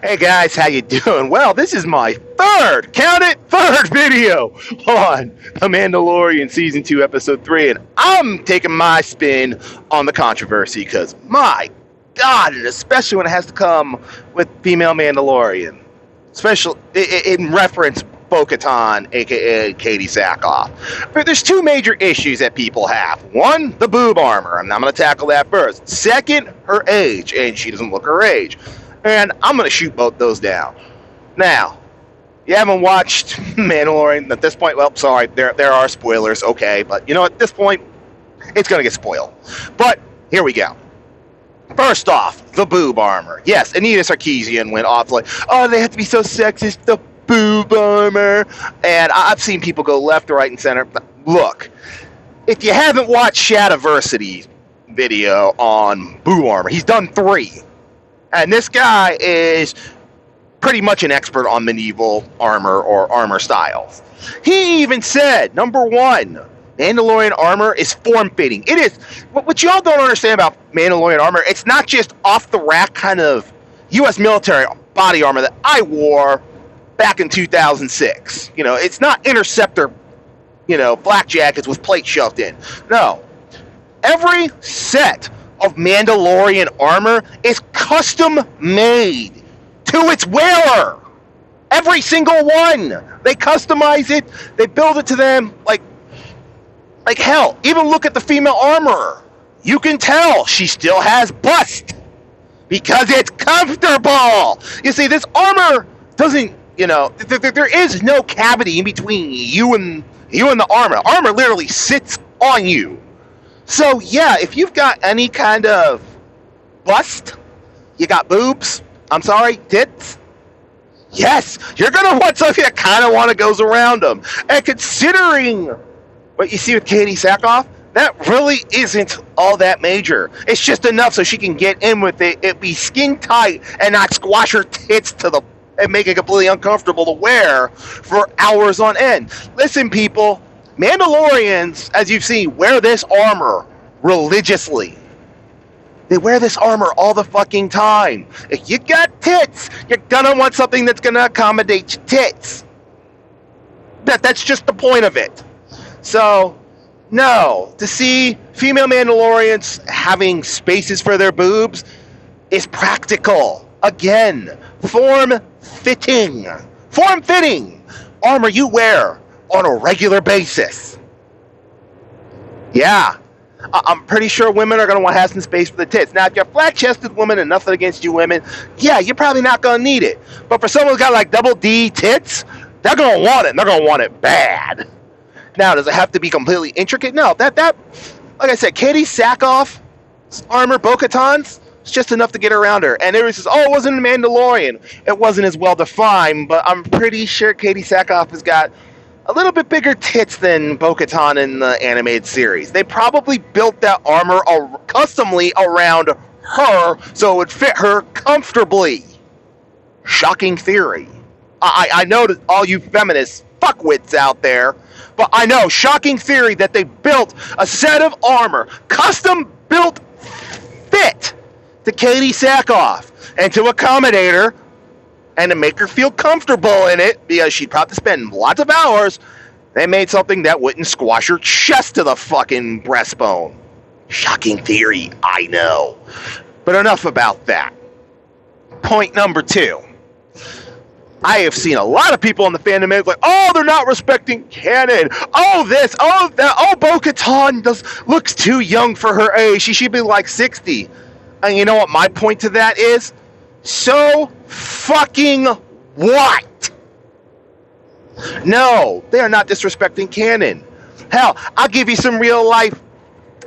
Hey guys, how you doing? Well, this is my third video on The Mandalorian Season 2, Episode 3, and I'm taking my spin on the controversy because, my God, and especially when it has to come with female Mandalorian, especially in reference Bo Katan, aka Katie Sackhoff. But there's two major issues that people have. One, the boob armor, and I'm going to tackle that first. Second, her age, and she doesn't look her age. And I'm going to shoot both those down. Now, you haven't watched Mandalorian at this point. Well, sorry, there are spoilers, okay. But, you know, at this point, it's going to get spoiled. But here we go. First off, the boob armor. Yes, Anita Sarkeesian went off like, oh, they have to be so sexist, the boob armor. And I've seen people go left, right, and center. Look, if you haven't watched Shadiversity's video on boob armor, he's done 3. And this guy is pretty much an expert on medieval armor or armor styles. He even said, number one, Mandalorian armor is form-fitting. It is. What y'all don't understand about Mandalorian armor, it's not just off-the-rack kind of U.S. military body armor that I wore back in 2006. You know, it's not Interceptor, flak jackets with plates shoved in. No. Every set of Mandalorian armor is custom made to its wearer. Every single one. They customize it. They build it to them like hell. Even look at the female armorer. You can tell she still has bust because it's comfortable. You see, this armor doesn't, there is no cavity in between you and the armor. Armor literally sits on you. So, yeah, if you've got any kind of bust, you got boobs, tits, yes, you're going to want something that kind of goes around them. And considering what you see with Katie Sackhoff, that really isn't all that major. It's just enough so she can get in with it be skin tight, and not squash her tits and make it completely uncomfortable to wear for hours on end. Listen, people. Mandalorians, as you've seen, wear this armor religiously. They wear this armor all the fucking time. If you got tits, you're gonna want something that's gonna accommodate your tits. That's just the point of it. So, no, to see female Mandalorians having spaces for their boobs is practical. Again, form-fitting. Form-fitting armor you wear on a regular basis. Yeah, I'm pretty sure women are going to want to have some space for the tits. Now, if you're a flat-chested woman and nothing against you women, yeah, you're probably not going to need it. But for someone who's got like double D tits, they're going to want it, and they're going to want it bad. Now, does it have to be completely intricate? No, that like I said, Katie Sackhoff's armor, Bo Katan's, it's just enough to get around her. And everyone says, oh, it wasn't a Mandalorian. It wasn't as well-defined, but I'm pretty sure Katie Sackhoff has got a little bit bigger tits than Bo Katan in the animated series. They probably built that armor customly around her so it would fit her comfortably. Shocking theory. I know that all you feminist fuckwits out there, but I know, shocking theory that they built a set of armor, custom built fit to Katie Sackhoff and to accommodate her and to make her feel comfortable in it, because she'd probably spend lots of hours. They made something that wouldn't squash her chest to the fucking breastbone. Shocking theory, I know. But enough about that. Point number 2. I have seen a lot of people in the fandom like, oh, they're not respecting canon. Oh, this, oh, that, oh, Bo Katan looks too young for her age. She should be like 60. And you know what my point to that is? So fucking what? No, they are not disrespecting canon. Hell, I'll give you some real life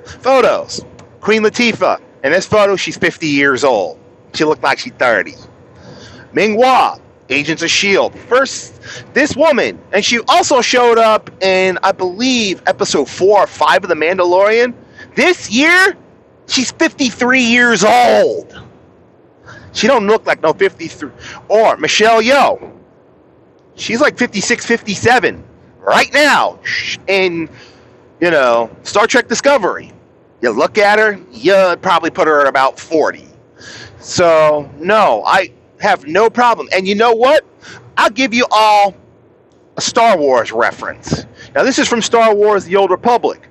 photos. Queen Latifah. In this photo, she's 50 years old. She looked like she's 30. Ming Hua, Agents of S.H.I.E.L.D. First, this woman, and she also showed up in, I believe, episode 4 or 5 of The Mandalorian. This year, she's 53 years old. She don't look like no 53. Or Michelle Yeoh. She's like 56, 57 right now in, Star Trek Discovery. You look at her, you'd probably put her at about 40. So, no, have no problem. And you know what? I'll give you all a Star Wars reference. Now, this is from Star Wars: The Old Republic.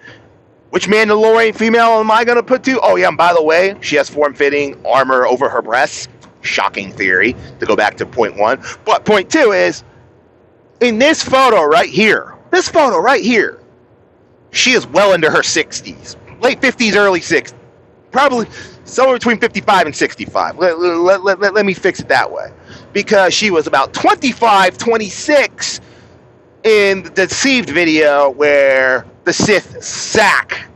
Which Mandalorian female am I going to put to? Oh, yeah, and by the way, she has form-fitting armor over her breasts. Shocking theory, to go back to point one. But point two is, in this photo right here, she is well into her 60s. Late 50s, early 60s. Probably somewhere between 55 and 65. Let me fix it that way. Because she was about 25, 26 in the Deceived video where the Sith sack.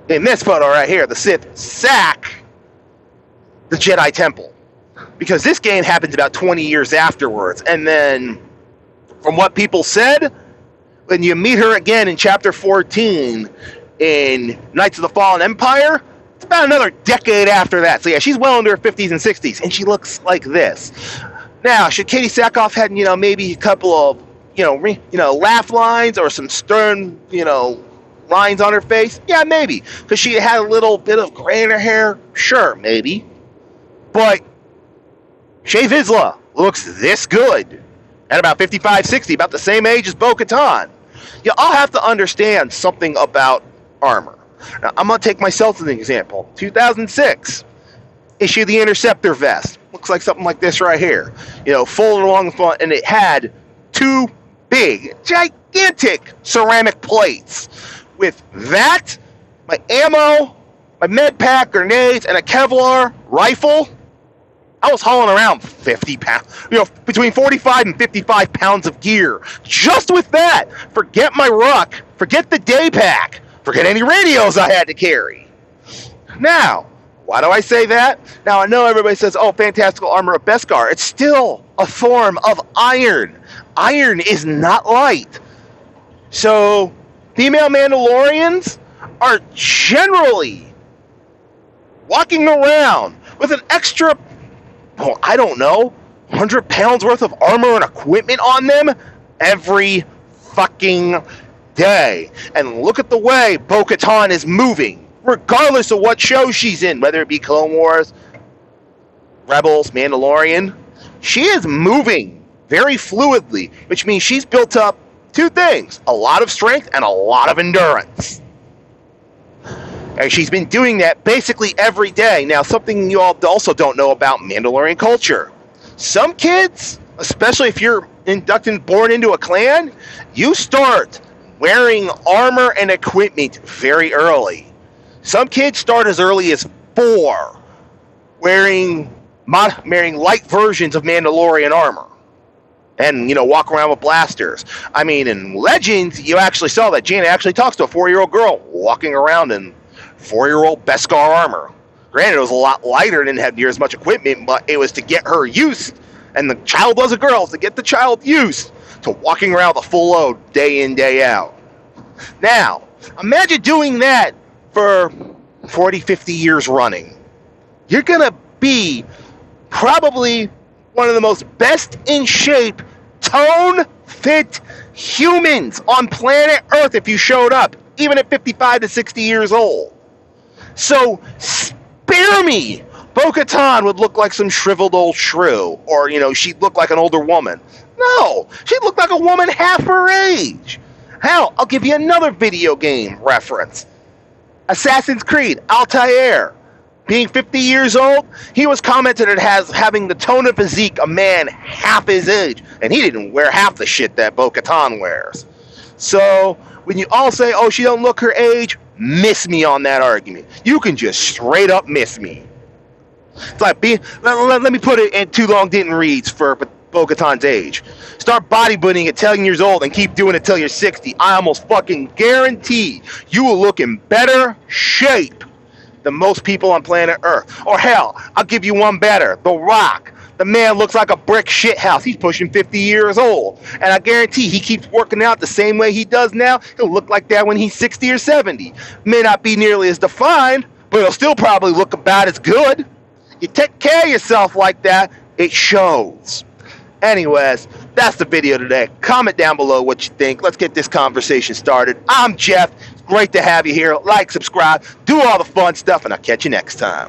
In this photo right here, the Sith sack the Jedi Temple. Because this game happens about 20 years afterwards. And then, from what people said, when you meet her again in Chapter 14 in Knights of the Fallen Empire, it's about another decade after that. So yeah, she's well into her 50s and 60s, and she looks like this. Now, should Katie Sackhoff had, maybe a couple of, laugh lines or some stern, lines on her face? Yeah, maybe. Because she had a little bit of gray in her hair? Sure, maybe. But Shae Vizsla looks this good at about 55, 60, about the same age as Bo Katan. You all have to understand something about armor. Now, I'm going to take myself as an example. 2006, issue the Interceptor vest. Looks like something like this right here. Folded along the front, and it had two big, gigantic ceramic plates. With that, my ammo, my med pack, grenades, and a Kevlar rifle, I was hauling around 50 pounds, between 45 and 55 pounds of gear. Just with that, forget my ruck, forget the day pack, forget any radios I had to carry. Now, why do I say that? Now, I know everybody says, oh, fantastical armor of Beskar. It's still a form of iron. Iron is not light. So, female Mandalorians are generally walking around with an extra, 100 pounds worth of armor and equipment on them every fucking day. And look at the way Bo Katan is moving, regardless of what show she's in, whether it be Clone Wars, Rebels, Mandalorian. She is moving very fluidly, which means she's built up two things: a lot of strength and a lot of endurance. And she's been doing that basically every day. Now, something you all also don't know about Mandalorian culture. Some kids, especially if you're born into a clan, you start wearing armor and equipment very early. Some kids start as early as 4, wearing light versions of Mandalorian armor. And, walk around with blasters. I mean, in Legends, you actually saw that Jaina actually talks to a 4-year-old girl walking around in 4-year-old Beskar armor. Granted, it was a lot lighter and didn't have near as much equipment, but it was to get her used, and the child was a girl, to get the child used to walking around with a full load day in, day out. Now, imagine doing that for 40, 50 years running. You're going to be probably one of the most best in shape, tone-fit humans on planet Earth if you showed up, even at 55 to 60 years old. So, spare me! Bo Katan would look like some shriveled old shrew, or, she'd look like an older woman. No, she'd look like a woman half her age. Hell, I'll give you another video game reference. Assassin's Creed, Altair. Being 50 years old, he was commented as having the tone of physique a man half his age, and he didn't wear half the shit that Bo Katan wears. So, when you all say, oh, she don't look her age, miss me on that argument. You can just straight up miss me. It's like, let me put it in too long didn't reads for Bo Katan's age. Start bodybuilding at 10 years old and keep doing it till you're 60. I almost fucking guarantee you will look in better shape than most people on planet Earth. Or hell, I'll give you one better. The Rock. The man looks like a brick shithouse. He's pushing 50 years old. And I guarantee he keeps working out the same way he does now. He'll look like that when he's 60 or 70. May not be nearly as defined, but he'll still probably look about as good. You take care of yourself like that, it shows. Anyways, that's the video today. Comment down below what you think. Let's get this conversation started. I'm Jeff. It's great to have you here. Like, subscribe, do all the fun stuff, and I'll catch you next time.